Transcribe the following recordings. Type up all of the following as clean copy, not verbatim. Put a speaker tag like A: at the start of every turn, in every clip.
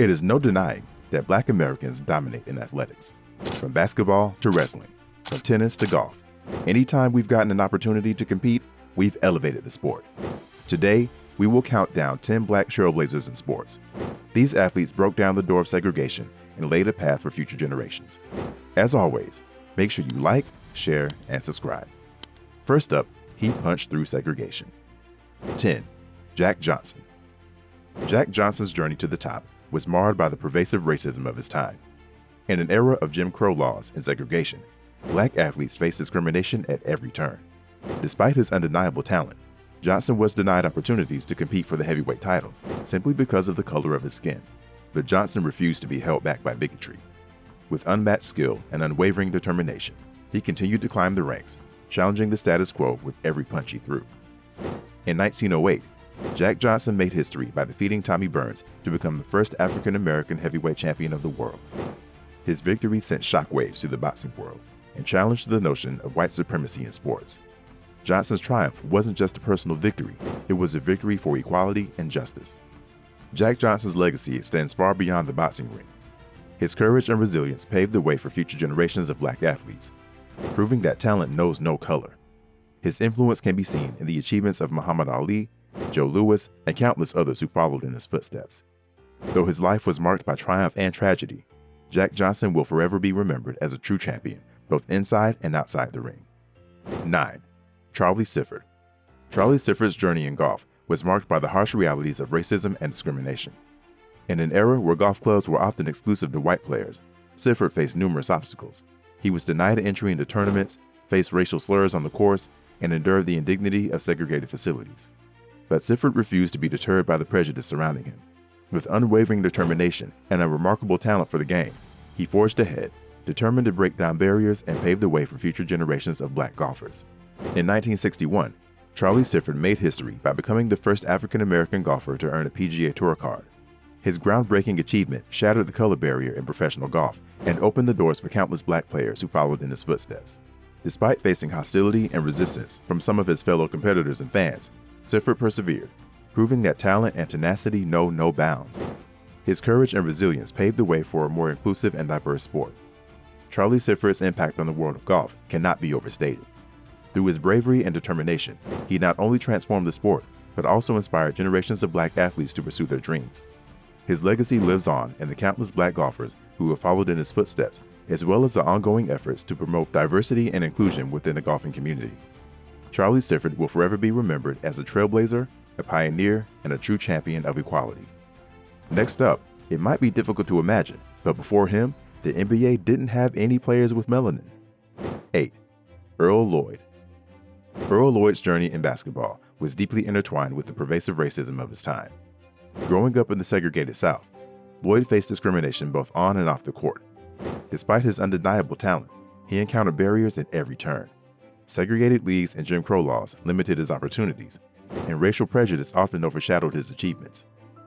A: It is no denying that Black Americans dominate in athletics. From basketball to wrestling, from tennis to golf, anytime we've gotten an opportunity to compete, we've elevated the sport. Today, we will count down 10 Black trailblazers in sports. These athletes broke down the door of segregation and laid a path for future generations. As always, make sure you like, share, and subscribe. First up, he punched through segregation. 10. Jack Johnson. Jack Johnson's journey to the top was marred by the pervasive racism of his time. In an era of Jim Crow laws and segregation, Black athletes faced discrimination at every turn. Despite his undeniable talent, Johnson was denied opportunities to compete for the heavyweight title simply because of the color of his skin. But Johnson refused to be held back by bigotry. With unmatched skill and unwavering determination, he continued to climb the ranks, challenging the status quo with every punch he threw. In 1908, Jack Johnson made history by defeating Tommy Burns to become the first African-American heavyweight champion of the world. His victory sent shockwaves through the boxing world and challenged the notion of white supremacy in sports. Johnson's triumph wasn't just a personal victory, it was a victory for equality and justice. Jack Johnson's legacy extends far beyond the boxing ring. His courage and resilience paved the way for future generations of Black athletes, proving that talent knows no color. His influence can be seen in the achievements of Muhammad Ali, Joe Louis, and countless others who followed in his footsteps. Though his life was marked by triumph and tragedy, Jack Johnson will forever be remembered as a true champion, both inside and outside the ring. 9. Charlie Cifford. Charlie Cifford's journey in golf was marked by the harsh realities of racism and discrimination. In an era where golf clubs were often exclusive to white players, Cifford faced numerous obstacles. He was denied entry into tournaments, faced racial slurs on the course, and endured the indignity of segregated facilities. But Cifford refused to be deterred by the prejudice surrounding him. With unwavering determination and a remarkable talent for the game, he forged ahead, determined to break down barriers and pave the way for future generations of Black golfers. In 1961, Charlie Cifford made history by becoming the first African-American golfer to earn a PGA Tour card. His groundbreaking achievement shattered the color barrier in professional golf and opened the doors for countless Black players who followed in his footsteps. Despite facing hostility and resistance from some of his fellow competitors and fans, Cifford persevered, proving that talent and tenacity know no bounds. His courage and resilience paved the way for a more inclusive and diverse sport. Charlie Cifford's impact on the world of golf cannot be overstated. Through his bravery and determination, he not only transformed the sport, but also inspired generations of Black athletes to pursue their dreams. His legacy lives on in the countless Black golfers who have followed in his footsteps, as well as the ongoing efforts to promote diversity and inclusion within the golfing community. Charlie Cifford will forever be remembered as a trailblazer, a pioneer, and a true champion of equality. Next up, it might be difficult to imagine, but before him, the NBA didn't have any players with melanin. 8. Earl Lloyd. Earl Lloyd's journey in basketball was deeply intertwined with the pervasive racism of his time. Growing up in the segregated South, Lloyd faced discrimination both on and off the court. Despite his undeniable talent, he encountered barriers at every turn. Segregated leagues and Jim Crow laws limited his opportunities, and racial prejudice often overshadowed his achievements.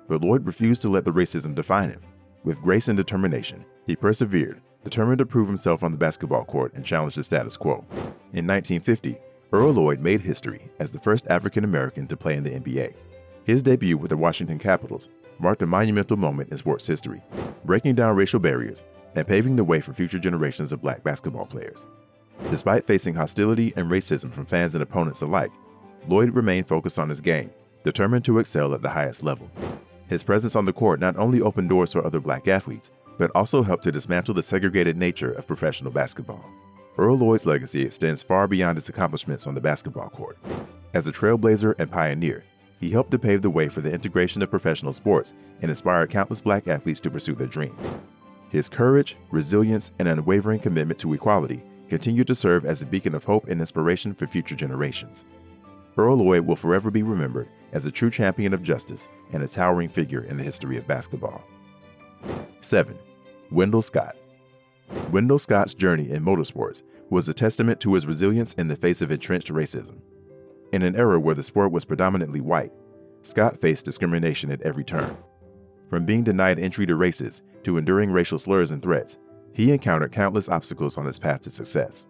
A: But Lloyd refused to let the racism define him. With grace and determination, he persevered, determined to prove himself on the basketball court and challenge the status quo. In 1950, Earl Lloyd made history as the first African-American to play in the NBA. His debut with the Washington Capitals marked a monumental moment in sports history, breaking down racial barriers and paving the way for future generations of Black basketball players. Despite facing hostility and racism from fans and opponents alike, Lloyd remained focused on his game, determined to excel at the highest level. His presence on the court not only opened doors for other Black athletes, but also helped to dismantle the segregated nature of professional basketball. Earl Lloyd's legacy extends far beyond his accomplishments on the basketball court. As a trailblazer and pioneer, he helped to pave the way for the integration of professional sports and inspired countless Black athletes to pursue their dreams. His courage, resilience, and unwavering commitment to equality continue to serve as a beacon of hope and inspiration for future generations. Earl Lloyd will forever be remembered as a true champion of justice and a towering figure in the history of basketball. 7. Wendell Scott. Wendell Scott's journey in motorsports was a testament to his resilience in the face of entrenched racism. In an era where the sport was predominantly white, Scott faced discrimination at every turn. From being denied entry to races to enduring racial slurs and threats, he encountered countless obstacles on his path to success.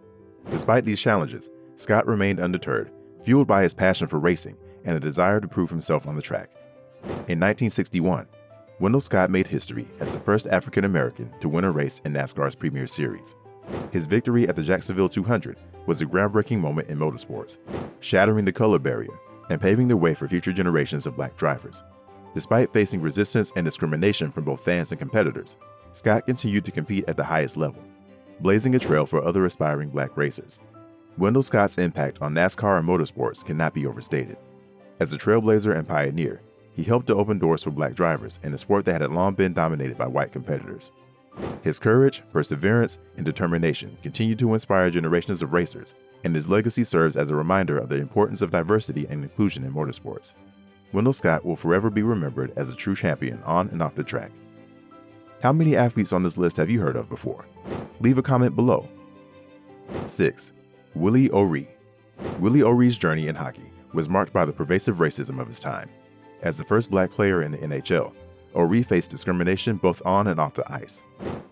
A: Despite these challenges, Scott remained undeterred, fueled by his passion for racing and a desire to prove himself on the track. In 1961, Wendell Scott made history as the first African American to win a race in NASCAR's Premier Series. His victory at the Jacksonville 200 was a groundbreaking moment in motorsports, shattering the color barrier and paving the way for future generations of black drivers. Despite facing resistance and discrimination from both fans and competitors, Scott continued to compete at the highest level, blazing a trail for other aspiring black racers. Wendell Scott's impact on NASCAR and motorsports cannot be overstated. As a trailblazer and pioneer, he helped to open doors for black drivers in a sport that had long been dominated by white competitors. His courage, perseverance, and determination continue to inspire generations of racers, and his legacy serves as a reminder of the importance of diversity and inclusion in motorsports. Wendell Scott will forever be remembered as a true champion on and off the track. How many athletes on this list have you heard of before? Leave a comment below. 6. Willie O. Willie O'Ree's journey in hockey was marked by the pervasive racism of his time. As the first black player in the NHL, O'Ree faced discrimination both on and off the ice.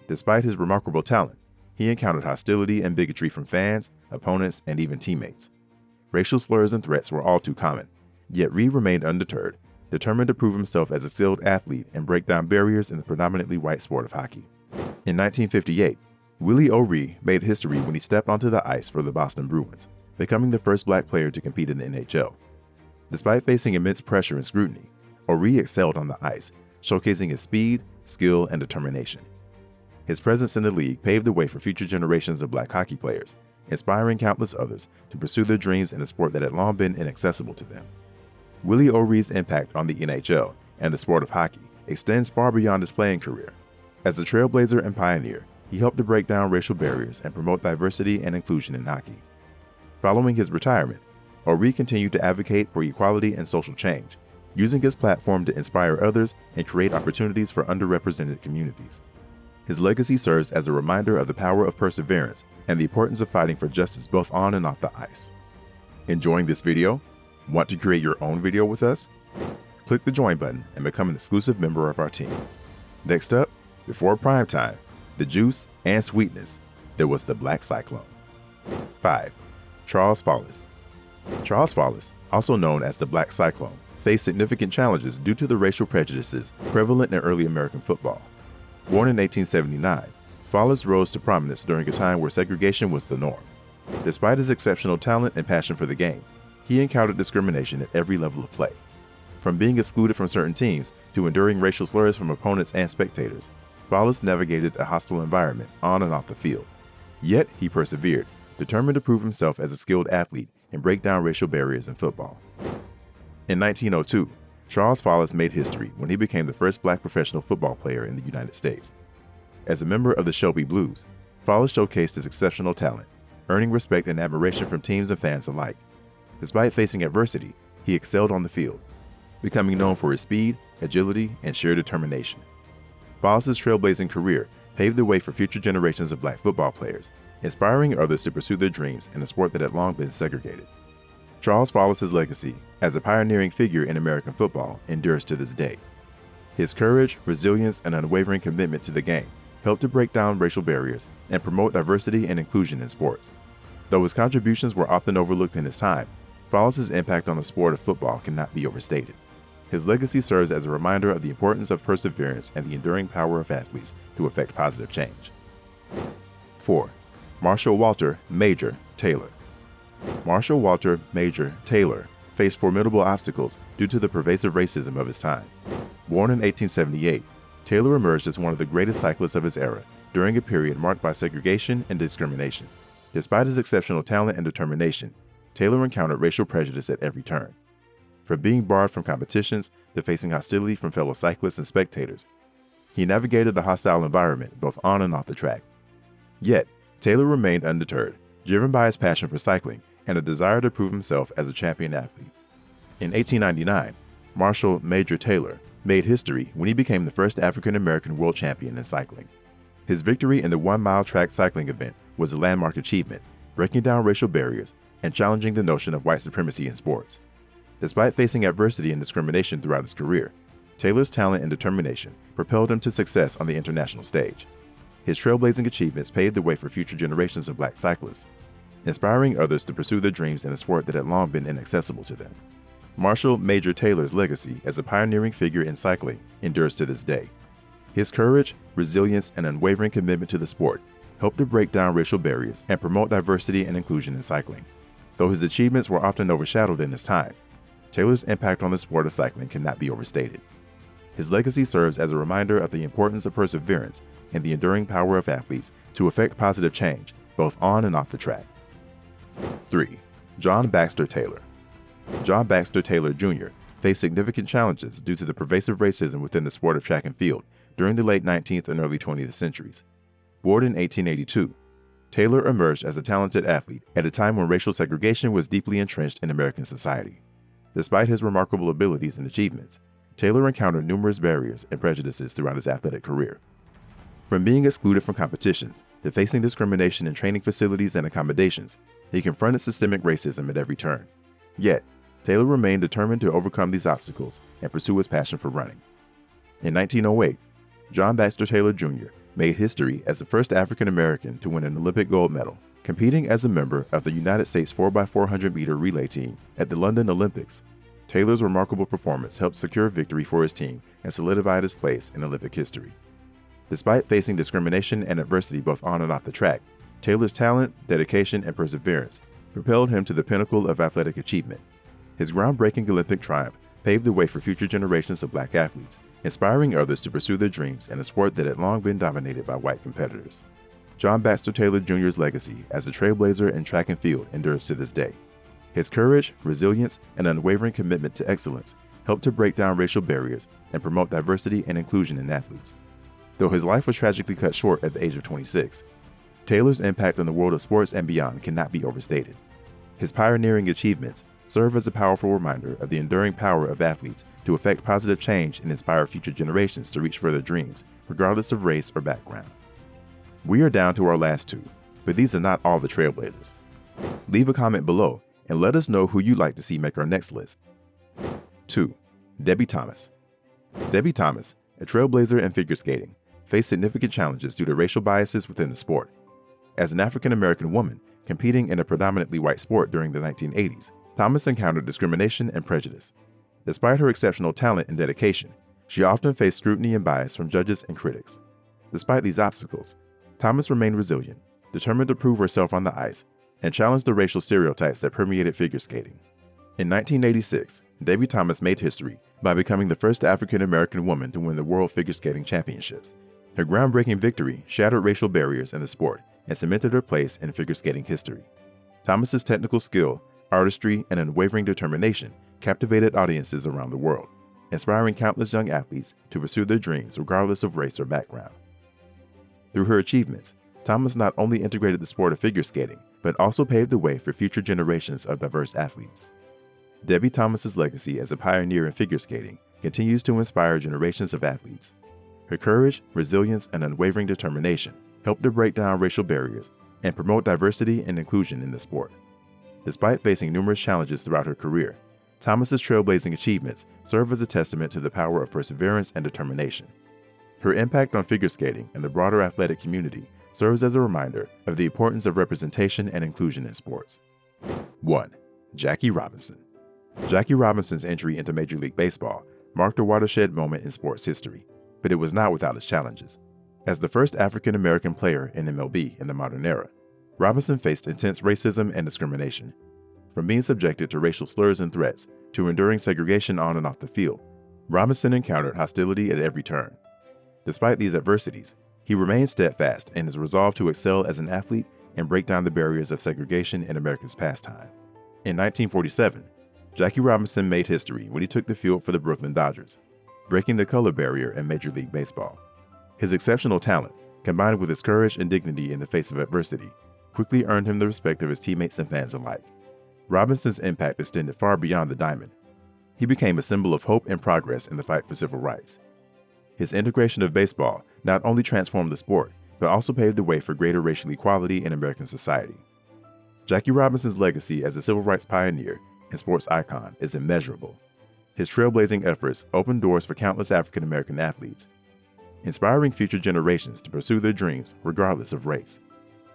A: Despite his remarkable talent, he encountered hostility and bigotry from fans, opponents, and even teammates. Racial slurs and threats were all too common, yet Ree remained undeterred, determined to prove himself as a skilled athlete and break down barriers in the predominantly white sport of hockey. In 1958, Willie O'Ree made history when he stepped onto the ice for the Boston Bruins, becoming the first black player to compete in the NHL. Despite facing immense pressure and scrutiny, O'Ree excelled on the ice, showcasing his speed, skill, and determination. His presence in the league paved the way for future generations of black hockey players, inspiring countless others to pursue their dreams in a sport that had long been inaccessible to them. Willie O'Ree's impact on the NHL and the sport of hockey extends far beyond his playing career. As a trailblazer and pioneer, he helped to break down racial barriers and promote diversity and inclusion in hockey. Following his retirement, O'Ree continued to advocate for equality and social change, using his platform to inspire others and create opportunities for underrepresented communities. His legacy serves as a reminder of the power of perseverance and the importance of fighting for justice both on and off the ice. Enjoying this video? Want to create your own video with us? Click the join button and become an exclusive member of our team. Next up, before prime time, the juice and sweetness, there was the Black Cyclone. 5. Charles Fallis. Charles Fallis, also known as the Black Cyclone, faced significant challenges due to the racial prejudices prevalent in early American football. Born in 1879, Fallis rose to prominence during a time where segregation was the norm. Despite his exceptional talent and passion for the game, he encountered discrimination at every level of play. From being excluded from certain teams to enduring racial slurs from opponents and spectators, Fallis navigated a hostile environment on and off the field. Yet he persevered, determined to prove himself as a skilled athlete and break down racial barriers in football. In 1902, Charles Fallis made history when he became the first black professional football player in the United States. As a member of the Shelby Blues, Fallis showcased his exceptional talent, earning respect and admiration from teams and fans alike. Despite facing adversity, he excelled on the field, becoming known for his speed, agility, and sheer determination. Fallis' trailblazing career paved the way for future generations of black football players, inspiring others to pursue their dreams in a sport that had long been segregated. Charles Fallis' legacy as a pioneering figure in American football endures to this day. His courage, resilience, and unwavering commitment to the game helped to break down racial barriers and promote diversity and inclusion in sports. Though his contributions were often overlooked in his time, Fallis' impact on the sport of football cannot be overstated. His legacy serves as a reminder of the importance of perseverance and the enduring power of athletes to effect positive change. 4. Marshall Walter Major Taylor. Marshall Walter Major Taylor faced formidable obstacles due to the pervasive racism of his time. Born in 1878, Taylor emerged as one of the greatest cyclists of his era during a period marked by segregation and discrimination. Despite his exceptional talent and determination, Taylor encountered racial prejudice at every turn. From being barred from competitions to facing hostility from fellow cyclists and spectators, he navigated a hostile environment both on and off the track. Yet, Taylor remained undeterred, driven by his passion for cycling and a desire to prove himself as a champion athlete. In 1899, Marshall Major Taylor made history when he became the first African-American world champion in cycling. His victory in the 1-mile track cycling event was a landmark achievement, breaking down racial barriers and challenging the notion of white supremacy in sports. Despite facing adversity and discrimination throughout his career, Taylor's talent and determination propelled him to success on the international stage. His trailblazing achievements paved the way for future generations of black cyclists, inspiring others to pursue their dreams in a sport that had long been inaccessible to them. Marshall Major Taylor's legacy as a pioneering figure in cycling endures to this day. His courage, resilience, and unwavering commitment to the sport helped to break down racial barriers and promote diversity and inclusion in cycling. Though his achievements were often overshadowed in his time, Taylor's impact on the sport of cycling cannot be overstated. His legacy serves as a reminder of the importance of perseverance and the enduring power of athletes to effect positive change, both on and off the track. 3. John Baxter Taylor. John Baxter Taylor Jr. faced significant challenges due to the pervasive racism within the sport of track and field during the late 19th and early 20th centuries. Born in 1882, Taylor emerged as a talented athlete at a time when racial segregation was deeply entrenched in American society. Despite his remarkable abilities and achievements, Taylor encountered numerous barriers and prejudices throughout his athletic career. From being excluded from competitions to facing discrimination in training facilities and accommodations, he confronted systemic racism at every turn. Yet, Taylor remained determined to overcome these obstacles and pursue his passion for running. In 1908, John Baxter Taylor Jr. made history as the first African American to win an Olympic gold medal, competing as a member of the United States 4x400-meter relay team at the London Olympics. Taylor's remarkable performance helped secure victory for his team and solidified his place in Olympic history. Despite facing discrimination and adversity both on and off the track, Taylor's talent, dedication, and perseverance propelled him to the pinnacle of athletic achievement. His groundbreaking Olympic triumph paved the way for future generations of black athletes, inspiring others to pursue their dreams in a sport that had long been dominated by white competitors. John Baxter Taylor Jr.'s legacy as a trailblazer in track and field endures to this day. His courage, resilience, and unwavering commitment to excellence helped to break down racial barriers and promote diversity and inclusion in athletes. Though his life was tragically cut short at the age of 26, Taylor's impact on the world of sports and beyond cannot be overstated. His pioneering achievements serve as a powerful reminder of the enduring power of athletes to effect positive change and inspire future generations to reach for their dreams, regardless of race or background. We are down to our last two, but these are not all the trailblazers. Leave a comment below and let us know who you'd like to see make our next list. 2. Debbie Thomas. Debbie Thomas, a trailblazer in figure skating, faced significant challenges due to racial biases within the sport. As an African-American woman competing in a predominantly white sport during the 1980s, Thomas encountered discrimination and prejudice. Despite her exceptional talent and dedication, she often faced scrutiny and bias from judges and critics. Despite these obstacles, Thomas remained resilient, determined to prove herself on the ice, and challenged the racial stereotypes that permeated figure skating. In 1986, Debbie Thomas made history by becoming the first African-American woman to win the World Figure Skating Championships. Her groundbreaking victory shattered racial barriers in the sport and cemented her place in figure skating history. Thomas's technical skill, artistry, and unwavering determination captivated audiences around the world, inspiring countless young athletes to pursue their dreams regardless of race or background. Through her achievements, Thomas not only integrated the sport of figure skating, but also paved the way for future generations of diverse athletes. Debbie Thomas's legacy as a pioneer in figure skating continues to inspire generations of athletes. Her courage, resilience, and unwavering determination helped to break down racial barriers and promote diversity and inclusion in the sport. Despite facing numerous challenges throughout her career, Thomas's trailblazing achievements serve as a testament to the power of perseverance and determination. Her impact on figure skating and the broader athletic community serves as a reminder of the importance of representation and inclusion in sports. 1. Jackie Robinson. Jackie Robinson's entry into Major League Baseball marked a watershed moment in sports history, but it was not without its challenges. As the first African-American player in MLB in the modern era, Robinson faced intense racism and discrimination. From being subjected to racial slurs and threats to enduring segregation on and off the field, Robinson encountered hostility at every turn. Despite these adversities, he remained steadfast in his resolve to excel as an athlete and break down the barriers of segregation in America's pastime. In 1947, Jackie Robinson made history when he took the field for the Brooklyn Dodgers, breaking the color barrier in Major League Baseball. His exceptional talent, combined with his courage and dignity in the face of adversity, quickly earned him the respect of his teammates and fans alike. Robinson's impact extended far beyond the diamond. He became a symbol of hope and progress in the fight for civil rights. His integration of baseball not only transformed the sport, but also paved the way for greater racial equality in American society. Jackie Robinson's legacy as a civil rights pioneer and sports icon is immeasurable. His trailblazing efforts opened doors for countless African-American athletes, inspiring future generations to pursue their dreams regardless of race.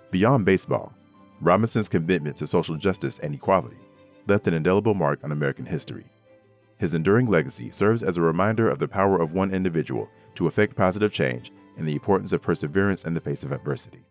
A: Beyond baseball, Robinson's commitment to social justice and equality left an indelible mark on American history. His enduring legacy serves as a reminder of the power of one individual to effect positive change and the importance of perseverance in the face of adversity.